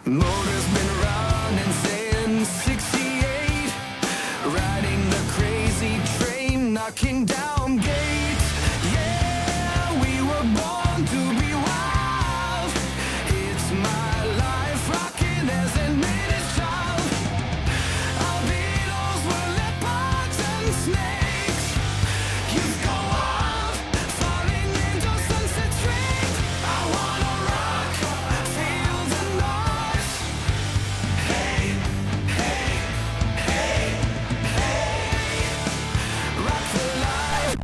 Motor's been running since 68, riding the crazy train, knocking down gates. Yeah, we were born to be wild. It's my life, rocking as an minute child. Our Beatles were leopards and snakes. Youth go wild, falling into Sunset Straight. I wanna rock, feel the noise. Hey, hey, hey, hey, rock the life.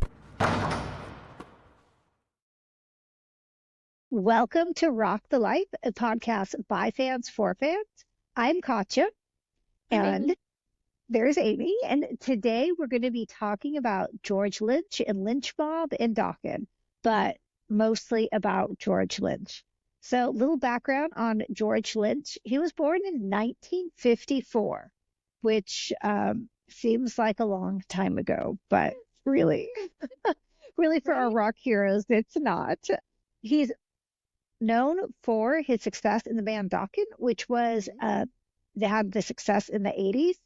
Welcome to Rock the Life, a podcast by fans for fans. I'm Katja, and there's Amy, and today we're going to be talking about George Lynch and Lynch Mob and Dokken, but mostly about George Lynch. So, little background on George Lynch. He was born in 1954, which seems like a long time ago, but really, really for our rock heroes, it's not. He's known for his success in the band Dokken, which was they had the success in the 80s,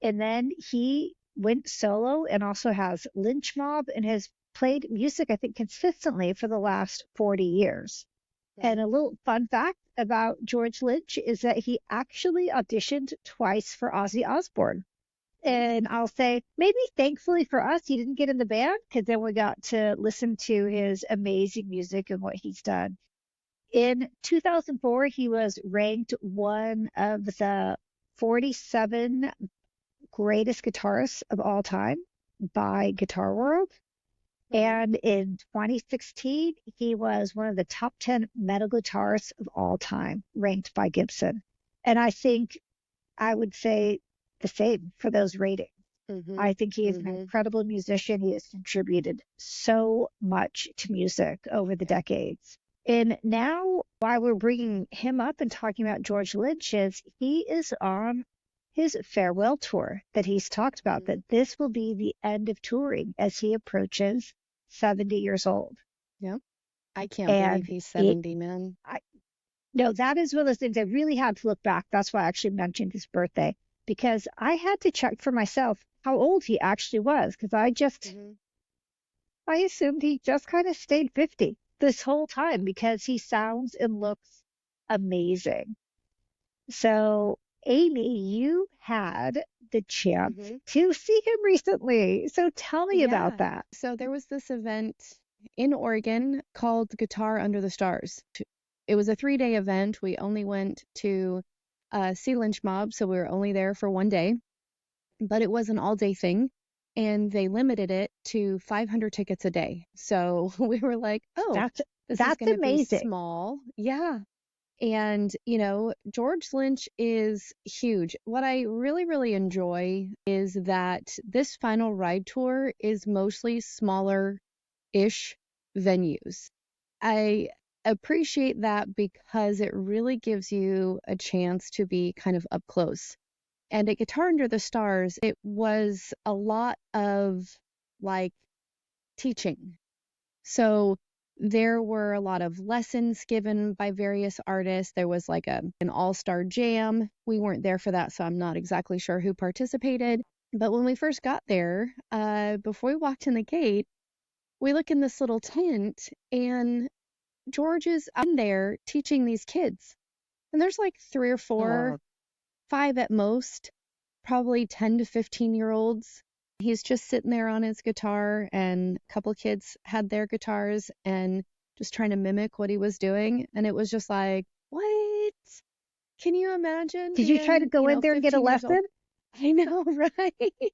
and then he went solo and also has Lynch Mob and has played music, I think, consistently for the last 40 years. And a little fun fact about George Lynch is that he actually auditioned twice for Ozzy Osbourne. And I'll say, maybe thankfully for us, he didn't get in the band, because then we got to listen to his amazing music and what he's done. In 2004, he was ranked one of the 47 greatest guitarists of all time by Guitar World. And in 2016, he was one of the top 10 metal guitarists of all time, ranked by Gibson. And I think I would say the same for those ratings. I think he is an incredible musician. He has contributed so much to music over the decades. And now, why we're bringing him up and talking about George Lynch is he is on his farewell tour that he's talked about, that this will be the end of touring as he approaches 70 years old. Yeah. I can't And believe he's 70, man. No, that is one of those things I really had to look back. That's why I actually mentioned his birthday, because I had to check for myself how old he actually was, because I assumed he just kind of stayed 50 this whole time, because he sounds and looks amazing. So, Amy, you had the chance to see him recently. So tell me about that. So there was this event in Oregon called Guitar Under the Stars. It was a 3-day event. We only went to see Lynch Mob, so we were only there for one day. But it was an all-day thing, and they limited it to 500 tickets a day. So we were like, oh, That's this is going to be amazing. small. Yeah. And, George Lynch is huge. What I really, really enjoy is that this final ride tour is mostly smaller-ish venues. I appreciate that because it really gives you a chance to be kind of up close. And at Guitar Under the Stars, it was a lot of teaching. So there were a lot of lessons given by various artists. There was an all-star jam. We weren't there for that, so I'm not exactly sure who participated. But when we first got there, before we walked in the gate, we look in this little tent, and George is in there teaching these kids. And there's 3 or 4, 5 at most, probably 10 to 15-year-olds. He's just sitting there on his guitar, and a couple kids had their guitars and just trying to mimic what he was doing. And it was just like, what? Can you imagine? Did you try to go in there and get a 15 years lesson? old? I know, right? But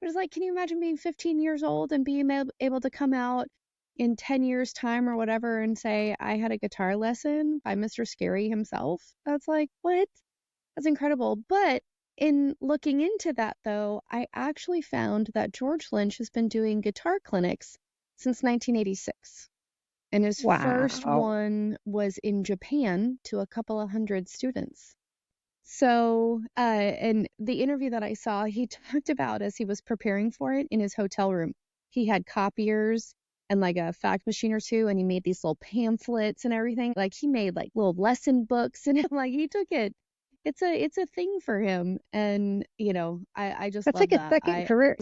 it's like, can you imagine being 15 years old and being able to come out in 10 years' time or whatever and say, I had a guitar lesson by Mr. Scary himself? That's like, what? That's incredible. But in looking into that, though, I actually found that George Lynch has been doing guitar clinics since 1986. And his first one was in Japan to a couple of hundred students. So, in the interview that I saw, he talked about as he was preparing for it in his hotel room, he had copiers and a fax machine or two, and he made these little pamphlets and everything. He made little lesson books, and he took it it's a thing for him. And, I just That's love like a that.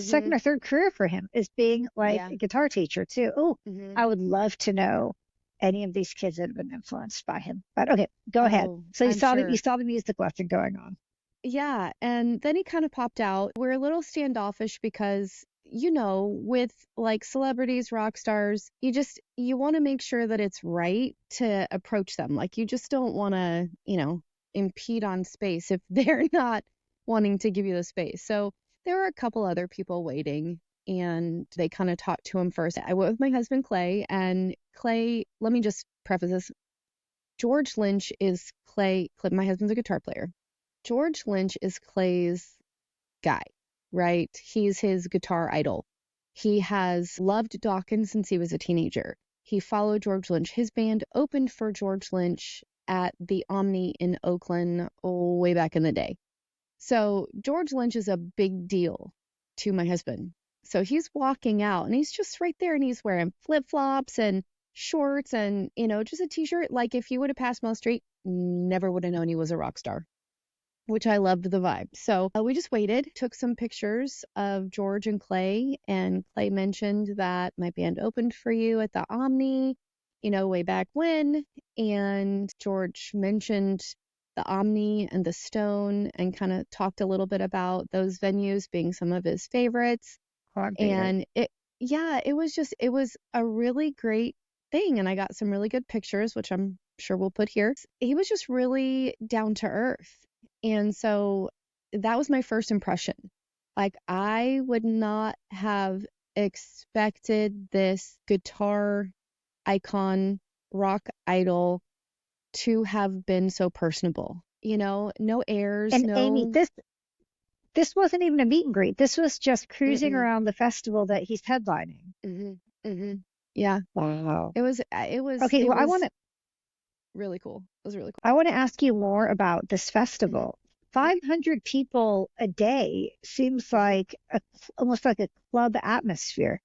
second or third career for him, is being like Yeah. a guitar teacher too. Oh, hmm I would love to know any of these kids that have been influenced by him. But okay, go ahead. Oh, So I'm you sure. saw the music lesson going on. Yeah, and then he kind of popped out. We're a little standoffish because, with like celebrities, rock stars, you want to make sure that it's right to approach them. Like you just don't want to, impede on space if they're not wanting to give you the space. So there were a couple other people waiting and they kind of talked to him first. I went with my husband Clay, and Clay, let me just preface this. George Lynch is Clay, my husband's a guitar player. George Lynch is Clay's guy, right? He's his guitar idol. He has loved Dokken since he was a teenager. He followed George Lynch. His band opened for George Lynch at the Omni in Oakland way back in the day. So George Lynch is a big deal to my husband. So he's walking out and he's just right there and he's wearing flip-flops and shorts and, just a t-shirt. Like if you would have passed him on the street, never would have known he was a rock star, which I loved the vibe. So we just waited, took some pictures of George and Clay mentioned that my band opened for you at the Omni, way back when. And George mentioned the Omni and the Stone and kind of talked a little bit about those venues being some of his favorites. And it was a really great thing. And I got some really good pictures, which I'm sure we'll put here. He was just really down to earth. And so that was my first impression. Like I would not have expected this guitar icon, rock idol to have been so personable. No airs, And no. Amy, this wasn't even a meet and greet. This was just cruising around the festival that he's headlining. Yeah. Wow. It was Okay, well, I want to really cool. It was really cool. I want to ask you more about this festival. 500 people a day seems like almost like a club atmosphere.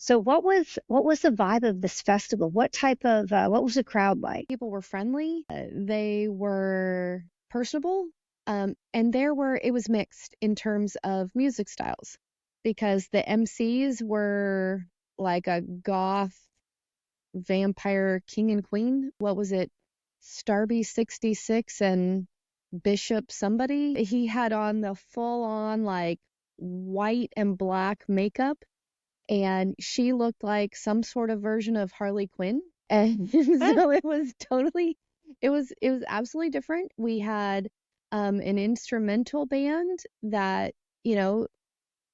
So what was the vibe of this festival? What was the crowd like? People were friendly. They were personable. And it was mixed in terms of music styles because the MCs were like a goth vampire king and queen. What was it? Starby 66 and Bishop somebody. He had on the full on like white and black makeup, and she looked like some sort of version of Harley Quinn. And so it was absolutely different. We had an instrumental band that,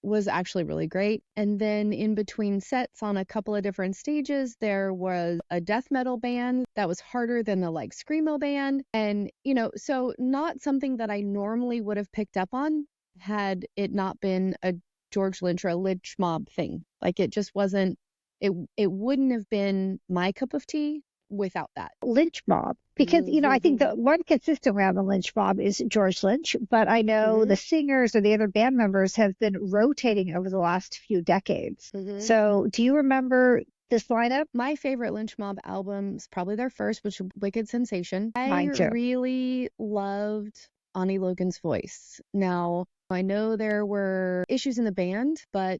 was actually really great. And then in between sets on a couple of different stages, there was a death metal band that was harder than the like screamo band. And, so not something that I normally would have picked up on had it not been a George Lynch or a Lynch Mob thing. Like it just wasn't, it wouldn't have been my cup of tea without that. Lynch Mob, because I think the one consistent around the Lynch Mob is George Lynch, but I know the singers or the other band members have been rotating over the last few decades. So do you remember this lineup? My favorite Lynch Mob album is probably their first, which was Wicked Sensation. Mine too. I really loved Ani Logan's voice. Now, I know there were issues in the band, but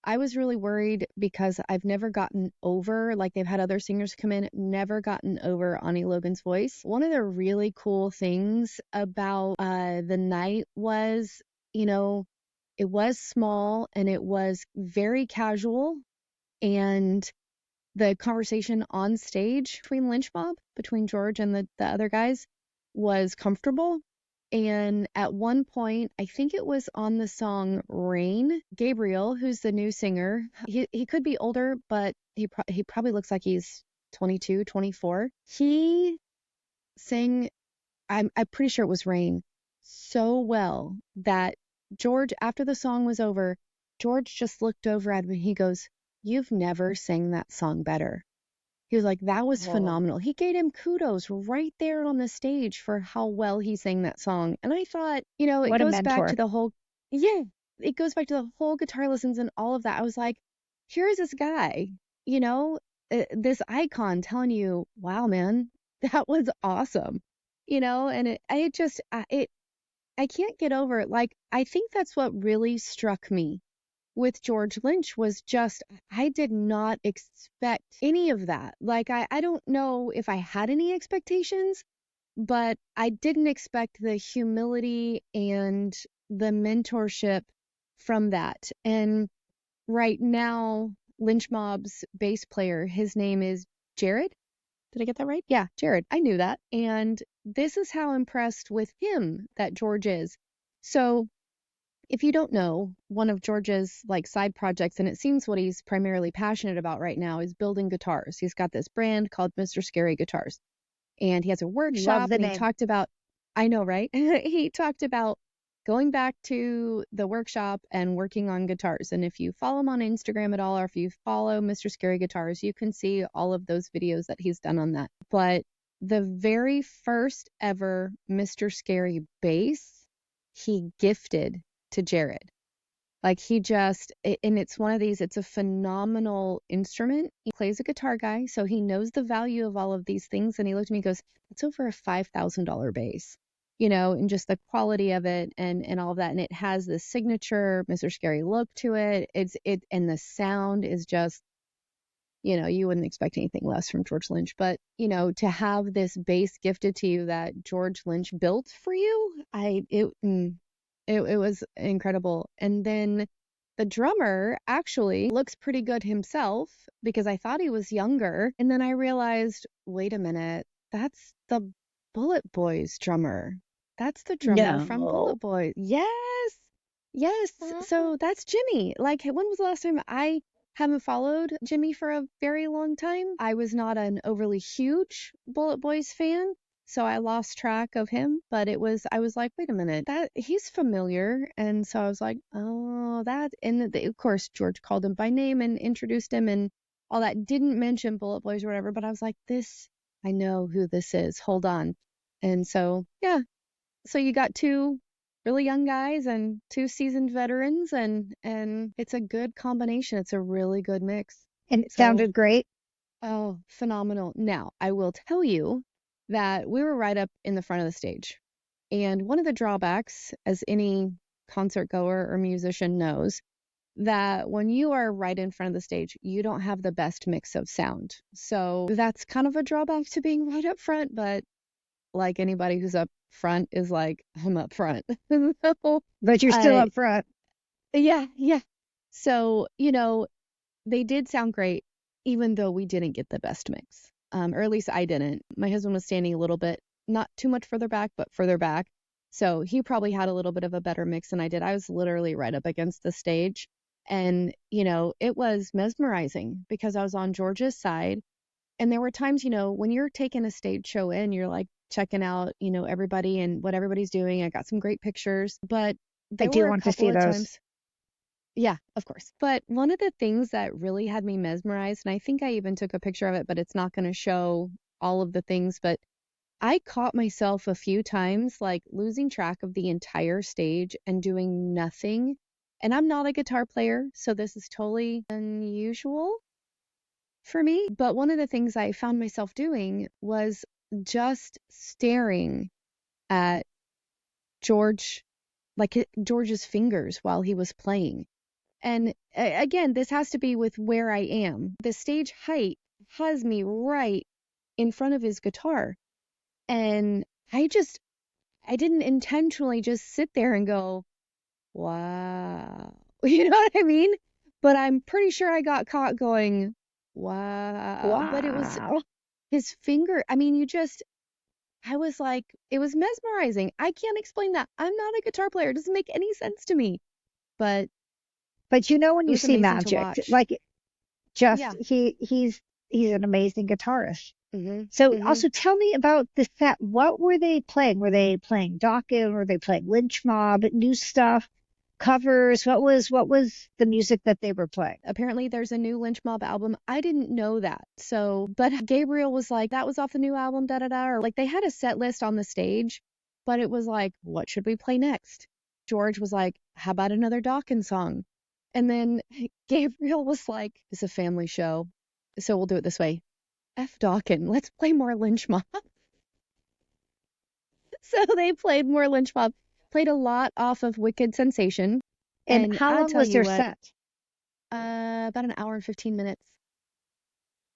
I was really worried because I've never gotten over, like they've had other singers come in, never gotten over Ani Logan's voice. One of the really cool things about the night was, it was small and it was very casual, and the conversation on stage between Lynch Mob, between George and the other guys, was comfortable. And at one point, I think it was on the song Rain, Gabriel, who's the new singer, he could be older, but he probably looks like he's 22, 24. He sang, I'm pretty sure it was Rain, so well that George, after the song was over, George just looked over at me. He goes, "You've never sang that song better." He was like, that was phenomenal. He gave him kudos right there on the stage for how well he sang that song. And I thought, it goes back to the whole, it goes back to the whole guitar lessons and all of that. I was like, here's this guy, this icon telling you, wow, man, that was awesome. And I can't get over it. Like, I think that's what really struck me with George Lynch was just, I did not expect any of that. Like, I don't know if I had any expectations, but I didn't expect the humility and the mentorship from that. And right now, Lynch Mob's bass player, his name is Jared. Did I get that right? Yeah, Jared. I knew that. And this is how impressed with him that George is. So if you don't know, one of George's like side projects, and it seems what he's primarily passionate about right now, is building guitars. He's got this brand called Mr. Scary Guitars. And he has a Love workshop, the and he name. talked about, I know, right? He talked about going back to the workshop and working on guitars. And if you follow him on Instagram at all, or if you follow Mr. Scary Guitars, you can see all of those videos that he's done on that. But the very first ever Mr. Scary bass, he gifted to Jared. Like and it's one of these, it's a phenomenal instrument. He plays a guitar guy, so he knows the value of all of these things. And he looked at me and goes, it's over a $5,000 bass, and just the quality of it and all of that. And it has this signature Mr. Scary look to it. And the sound is just, you wouldn't expect anything less from George Lynch. But, to have this bass gifted to you that George Lynch built for you, it was incredible. And then the drummer actually looks pretty good himself because I thought he was younger. And then I realized, wait a minute, that's the Bullet Boys drummer. That's the drummer from No. Bullet Boys. Yes. Yes. So that's Jimmy. Like, when was the last time I haven't followed Jimmy for a very long time? I was not an overly huge Bullet Boys fan, so I lost track of him, but I was like, wait a minute, that he's familiar. And so I was like, oh, of course, George called him by name and introduced him and all that. Didn't mention Bullet Boys or whatever, but I was like, I know who this is. Hold on. And so, yeah. So you got two really young guys and two seasoned veterans, and it's a good combination. It's a really good mix. And it So, sounded great. oh, phenomenal. Now, I will tell you that we were right up in the front of the stage. And one of the drawbacks, as any concert goer or musician knows, that when you are right in front of the stage, you don't have the best mix of sound. So that's kind of a drawback to being right up front, but like anybody who's up front is like, I'm up front. So, But you're still up front. yeah. So, they did sound great, even though we didn't get the best mix. Or at least I didn't. My husband was standing a little bit, not too much further back, but further back. So he probably had a little bit of a better mix than I did. I was literally right up against the stage. And, it was mesmerizing because I was on George's side. And there were times, when you're taking a stage show in, you're like checking out, everybody and what everybody's doing. I got some great pictures, but I there do were a want to couple see of those. times. Yeah, of course. But one of the things that really had me mesmerized, and I think I even took a picture of it, but it's not going to show all of the things, but I caught myself a few times like losing track of the entire stage and doing nothing. And I'm not a guitar player, so this is totally unusual for me. But one of the things I found myself doing was just staring at George's fingers while he was playing. And again, this has to be with where I am. The stage height has me right in front of his guitar. And I didn't intentionally just sit there and go, wow. You know what I mean? But I'm pretty sure I got caught going, wow. But it was Wow. his finger. I mean, I was like, it was mesmerizing. I can't explain that. I'm not a guitar player. It doesn't make any sense to me. But But when it you was see amazing to magic, watch. like Yeah. he's an amazing guitarist. Mm-hmm. So Mm-hmm. also tell me about the set. What were they playing? Were they playing Dokken? Were they playing Lynch Mob, new stuff, covers? What was the music that they were playing? Apparently there's a new Lynch Mob album. I didn't know that. So, but Gabriel was like, that was off the new album, da da da. Or like they had a set list on the stage, but it was like, what should we play next? George was like, how about another Dokken song? And then Gabriel was like, it's a family show, so we'll do it this way. F Dokken, let's play more Lynch Mob. So they played more Lynch Mob. Played a lot off of Wicked Sensation. And And how I'll long tell was you your what, set? about an hour and 15 minutes.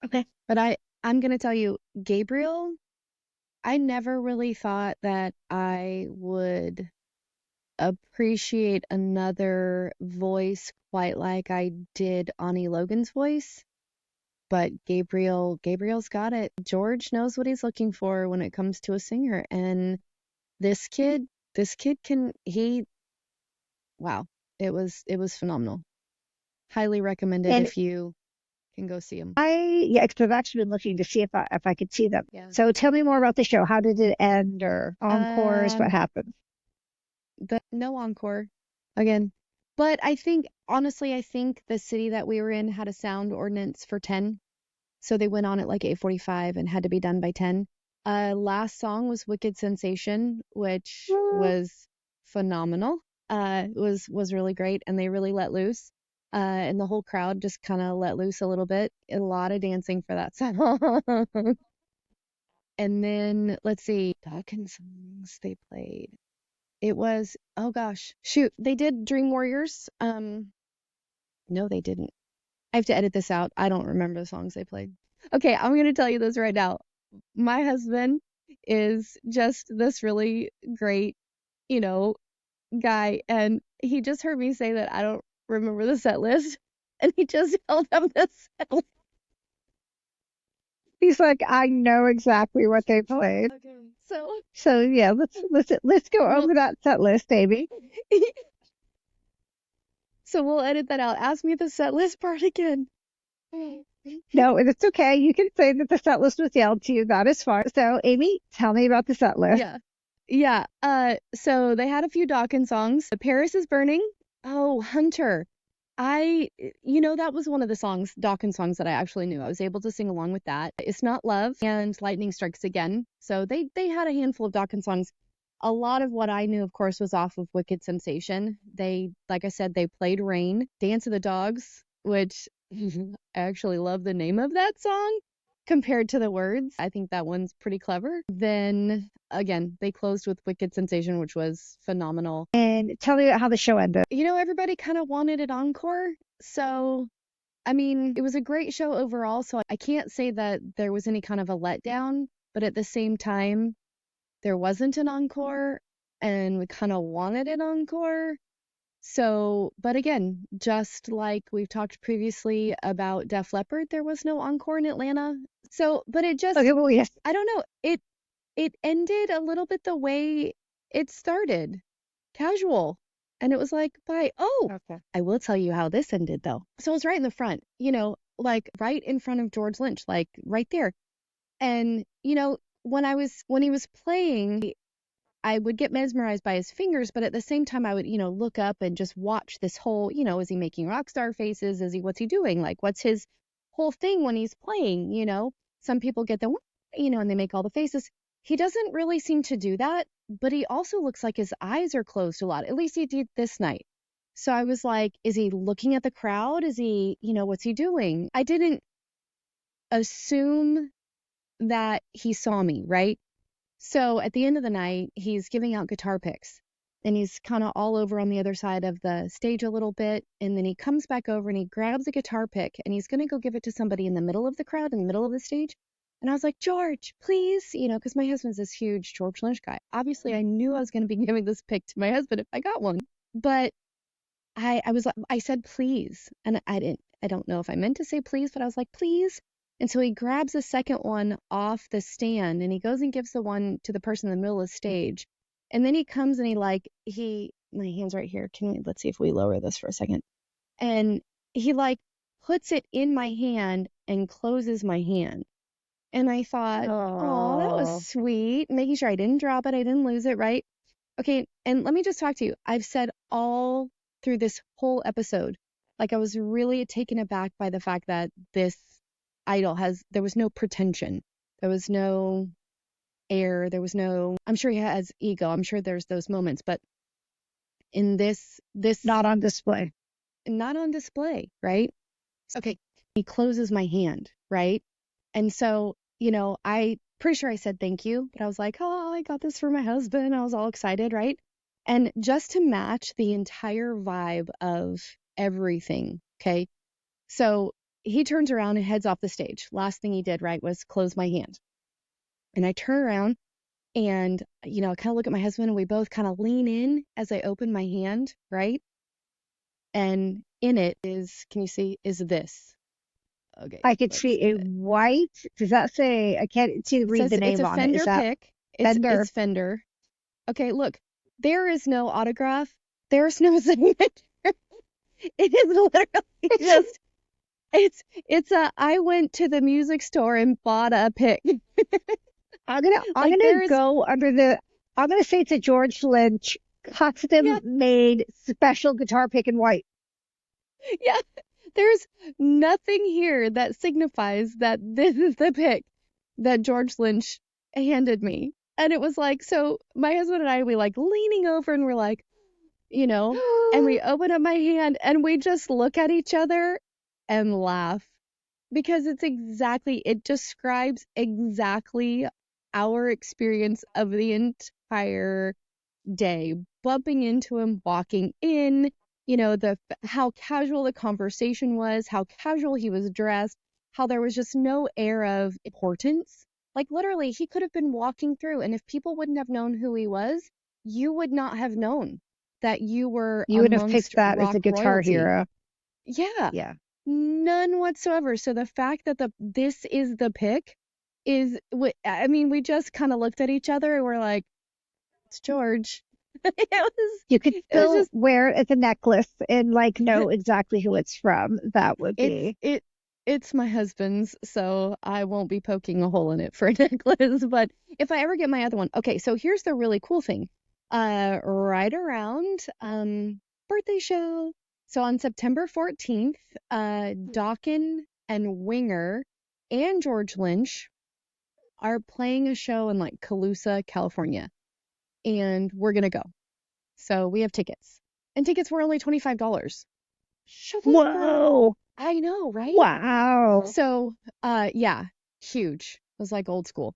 Okay. But I'm gonna tell you, Gabriel, I never really thought that I would appreciate another voice quite like I did Ani Logan's voice. But Gabriel's got it. George knows what he's looking for when it comes to a singer. And this kid wow, it was phenomenal. Highly recommend it And if you can go see him. yeah, because I've actually been looking to see if I could see them. Yeah. So tell me more about the show. How did it end, or encores? What happened? No encore again. But I think, honestly, I think the city that we were in had a sound ordinance for 10. So they went on at like 8:45 and had to be done by 10. Last song was Wicked Sensation, which was phenomenal. Was really great, and they really let loose. And the whole crowd just kind of let loose a little bit. A lot of dancing for that song. And then let's see, Dokken songs they played. It was, oh gosh, shoot, they did Dream Warriors. No, they didn't. I have to edit this out. I don't remember the songs they played. Okay, I'm gonna tell you this right now. My husband is just this really great, you know, guy, and he just heard me say that I don't remember the set list, and he just held up the set list. He's like, I know exactly what they played. Okay, So yeah, let's go Well- over that set list, Amy. so we'll edit that out. Ask me the set list part again. No, it's okay. You can say that the set list was yelled to you. That is fine. So, Amy, tell me about the set list. Yeah. Yeah. So they had a few Dokken songs. Paris is Burning. Oh, Hunter. That was one of the Dokken songs that I actually knew. I was able to sing along with that. It's Not Love and Lightning Strikes Again. So they had a handful of Dokken songs. A lot of what I knew, of course, was off of Wicked Sensation. Like I said, they played Rain, Dance of the Dogs, which I actually love the name of that song compared to the words. I think that one's pretty clever. Then again, they closed with Wicked Sensation, which was phenomenal. And tell me how the show ended. Everybody kind of wanted an encore. So, I mean, it was a great show overall. So I can't say that there was any kind of a letdown, but at the same time, there wasn't an encore and we kind of wanted an encore. So, but again, just like we've talked previously about Def Leppard, there was no encore in Atlanta. So, but it just, Okay, well, yes. I don't know, it ended a little bit the way it started, casual. And it was like, bye. Oh, Okay. I will tell you how this ended though. So it was right in the front, like right in front of George Lynch, like right there. And, when he was playing, I would get mesmerized by his fingers, but at the same time, I would, look up and just watch this whole, is he making rock star faces? What's he doing? Like, what's his whole thing when he's playing? Some people get the, and they make all the faces. He doesn't really seem to do that, but he also looks like his eyes are closed a lot. At least he did this night. So I was like, is he looking at the crowd? Is he, what's he doing? I didn't assume that he saw me, right? So at the end of the night, he's giving out guitar picks and he's kind of all over on the other side of the stage a little bit. And then he comes back over and he grabs a guitar pick and he's going to go give it to somebody in the middle of the crowd, in the middle of the stage. And I was like, George, please, because my husband's this huge George Lynch guy. Obviously, I knew I was going to be giving this pick to my husband if I got one. But I said, please. And I don't know if I meant to say please, but I was like, please. And so he grabs the second one off the stand and he goes and gives the one to the person in the middle of the stage. And then he comes and my hand's right here. Let's see if we lower this for a second. And he puts it in my hand and closes my hand. And I thought, oh, that was sweet. Making sure I didn't drop it. I didn't lose it, right? Okay. And let me just talk to you. I've said all through this whole episode, I was really taken aback by the fact that this idol there was no pretension. There was no air. I'm sure he has ego. I'm sure there's those moments, but in this Not on display. Not on display, right? Okay. He closes my hand, right? And so, I pretty sure I said thank you, but I was like, oh, I got this for my husband. I was all excited, right? And just to match the entire vibe of everything, okay? So he turns around and heads off the stage. Last thing he did, right, was close my hand. And I turn around and, I kind of look at my husband and we both kind of lean in as I open my hand, right? And in it is, can you see, is this. Okay, I could let's see get a it. white. Does that say? I can't see It read says the it's name a on it. Is Fender that pick. Fender? It's Fender. Okay, look, there is no autograph. There's no signature. It is literally just, I went to the music store and bought a pick. I'm Like gonna there is, go under the. I'm gonna say it's a George Lynch yeah, custom made special guitar pick in white. yeah, there's nothing here that signifies that this is the pick that George Lynch handed me. And it was like, so my husband and I, we like leaning over and we're like, and we open up my hand and we just look at each other and laugh because it describes exactly our experience of the entire day, bumping into him, walking in, how casual the conversation was, how casual he was dressed, how there was just no air of importance. Like literally, he could have been walking through, and if people wouldn't have known who he was, you would not have known that you were You would have picked amongst that as rock a guitar royalty. hero. Yeah, Yeah. none whatsoever. So the fact that this is the pick I mean, we just kind of looked at each other and we're like, it's George. You could It was still just wear it as a necklace and like know exactly who it's from. That would it's be. it's my husband's, so I won't be poking a hole in it for a necklace. But if I ever get my other one, okay. So here's the really cool thing. Right around birthday show. So on September 14th, Dokken and Winger and George Lynch are playing a show in like Calusa, California, and we're gonna go. So we have tickets, and tickets were only $25. Shut up for Whoa. I know, right? Wow. So, yeah, huge. It was like old school.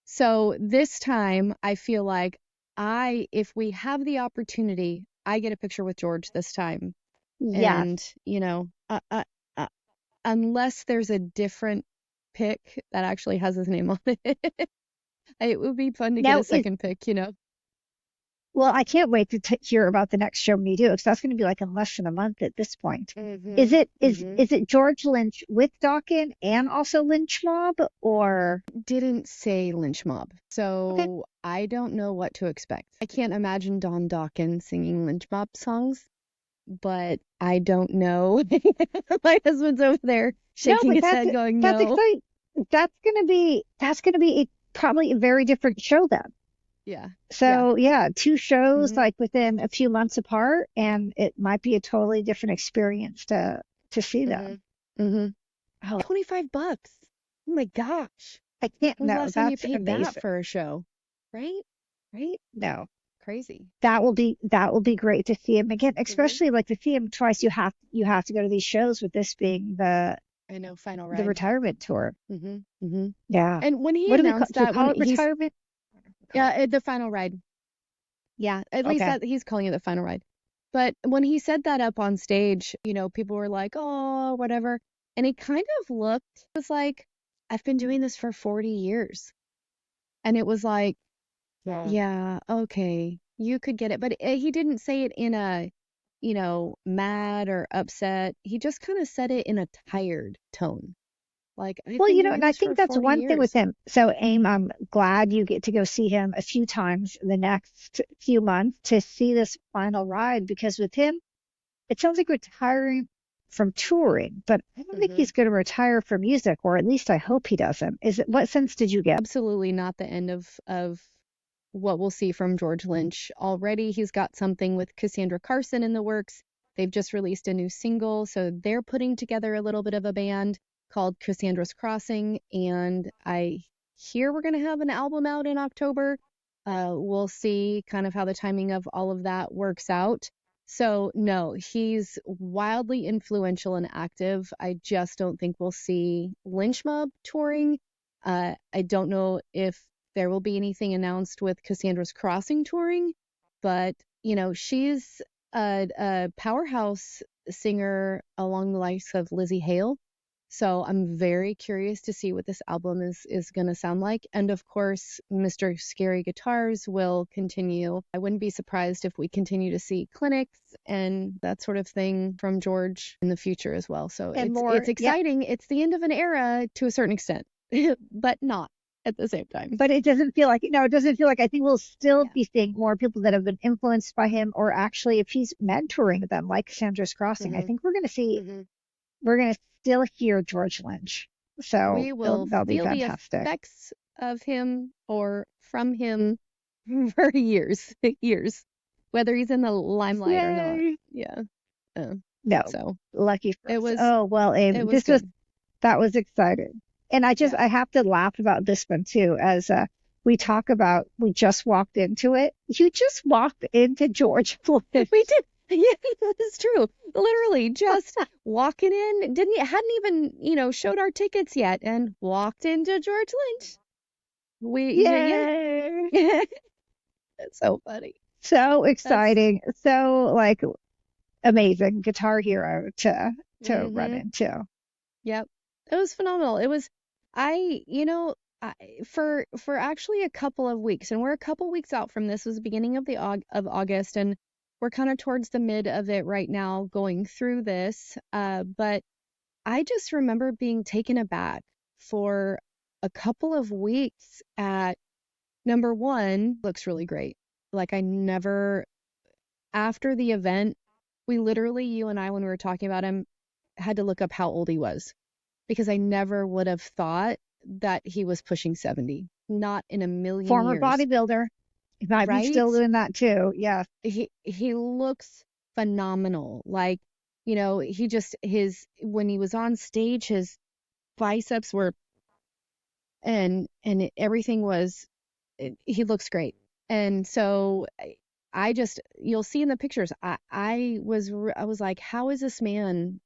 So this time, I feel like if we have the opportunity, I get a picture with George this time. Yes. And, unless there's a different pick that actually has his name on it, it would be fun to get Now a second pick. well, I can't wait to hear about the next show when you do, because that's going to be like in less than a month at this point. Mm-hmm. Mm-hmm. Is it George Lynch with Dokken and also Lynch Mob, or Didn't say Lynch Mob, okay? so I don't know what to expect. I can't imagine Don Dokken singing Lynch Mob songs, but I don't know. My husband's over there No, shaking but his head, going, that's "No." exciting. That's gonna be probably a very different show then. Yeah, yeah. So yeah, two shows Mm-hmm. like within a few months apart, and it might be a totally different experience to see Mm-hmm. them. Mm-hmm. Oh, $25. Oh my gosh. I can't. When was the No, last time you that's paid that amazing. for a show? Right? Right? No. Crazy. That will be great to see him again, Mm-hmm. especially like to see him twice. You have to go to these shows with this being I know, final the ride. retirement tour. Mm-hmm. Mm-hmm. Yeah. And when he What do we call? announced Do we that, call when it he's retirement? yeah, the final ride. Yeah, at least Okay. that he's calling it the final ride. But when he said that up on stage, people were like, "Oh, whatever." And he kind of was like, "I've been doing this for 40 years." And it was like, Yeah. "Yeah, okay, you could get it." But he didn't say it in a, mad or upset. He just kind of said it in a tired tone. Like, "I've Well, been and doing I this think for that's 40 one thing with years." him. So, Aim, I'm glad you get to go see him a few times the next few months to see this final ride because with him, it sounds like retiring from touring, but I don't think Mm-hmm. he's going to retire from music, or at least I hope he doesn't. What sense did you get? Absolutely not the end of what we'll see from George Lynch. Already he's got something with Cassandra Carson in the works. They've just released a new single, so they're putting together a little bit of a band called Cassandra's Crossing, and I hear we're going to have an album out in October. We'll see kind of how the timing of all of that works out. So no, he's wildly influential and active. I just don't think we'll see Lynch Mob touring. I don't know if there will be anything announced with Cassandra's Crossing touring, but she's a powerhouse singer along the likes of Lizzie Hale. So I'm very curious to see what this album is going to sound like. And of course, Mr. Scary Guitars will continue. I wouldn't be surprised if we continue to see clinics and that sort of thing from George in the future as well. So And it's more, yeah. exciting. It's the end of an era to a certain extent, but not at the same time. But it doesn't feel like, it doesn't feel like, I think we'll still Yeah. be seeing more people that have been influenced by him, or actually if he's mentoring them, like Cassandra's Crossing, I think we're going to see, we're going to still hear George Lynch. So We will that'll be feel the fantastic. effects of him or from him for years, whether he's in the limelight or not. Yay. Yeah. No, So lucky for it us. was. Oh, well, Amy, It was this good. that was exciting. And I Yeah. have to laugh about this one too, as we talk about, we just walked into it. You just walked into George Lynch. We did. Yeah, that is true. Literally just walking in, hadn't even, showed our tickets yet and walked into George Lynch. Yeah. Yay! It's so funny. So exciting. So like amazing guitar hero to run into. Yep. It was phenomenal. It was, for actually a couple of weeks, and we're a couple weeks out from this. It was the beginning of of August, and we're kind of towards the mid of it right now, going through this. But I just remember being taken aback for a couple of weeks at, number one, looks really great. Like after the event, we literally, you and I, when we were talking about him, had to look up how old he was, because I never would have thought that he was pushing 70. Not in a million Former years. bodybuilder. He might be still doing that too. Yeah. He looks phenomenal. Like, when he was on stage, his biceps were, and everything was, he looks great. And so you'll see in the pictures, I was like, how is this man,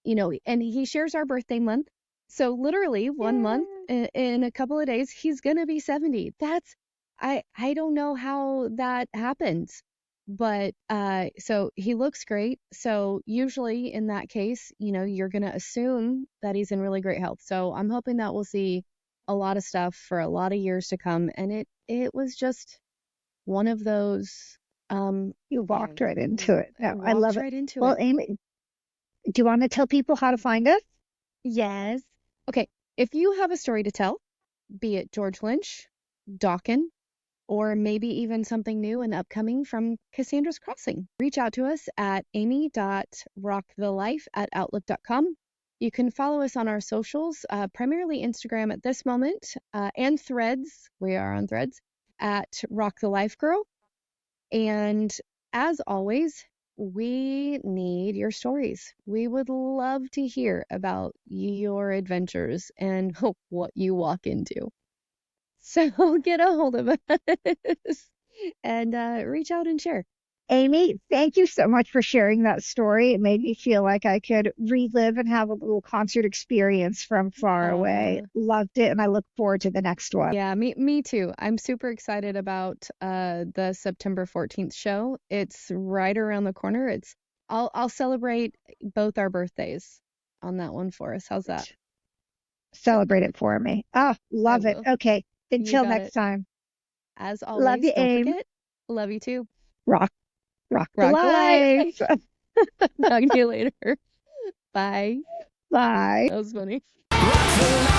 and he shares our birthday month. So literally 1 month, in a couple of days, he's going to be 70. I don't know how that happens, but so he looks great. So usually in that case, you're going to assume that he's in really great health. So I'm hoping that we'll see a lot of stuff for a lot of years to come. And it was just one of those. You walked right into it. No, I walked love right it. into Well, it. Amy, do you want to tell people how to find us? Yes. Okay. If you have a story to tell, be it George Lynch, Dokken, or maybe even something new and upcoming from Cassandra's Crossing, reach out to us at amy.rockthelife@outlook.com. You can follow us on our socials, primarily Instagram at this moment, and Threads. We are on Threads at Rock the Life Girl. And as always, we need your stories. We would love to hear about your adventures and what you walk into. So get a hold of us and reach out and share. Amy, thank you so much for sharing that story. It made me feel like I could relive and have a little concert experience from far away. Loved it, and I look forward to the next one. Yeah, me too. I'm super excited about the September 14th show. It's right around the corner. I'll celebrate both our birthdays on that one for us. How's that? Celebrate it for me. Oh, love it. Okay, until next time. As always, love you, don't forget. Love you too. Rock the life. Talk to you later. Bye. Bye. That was funny. Rock the life.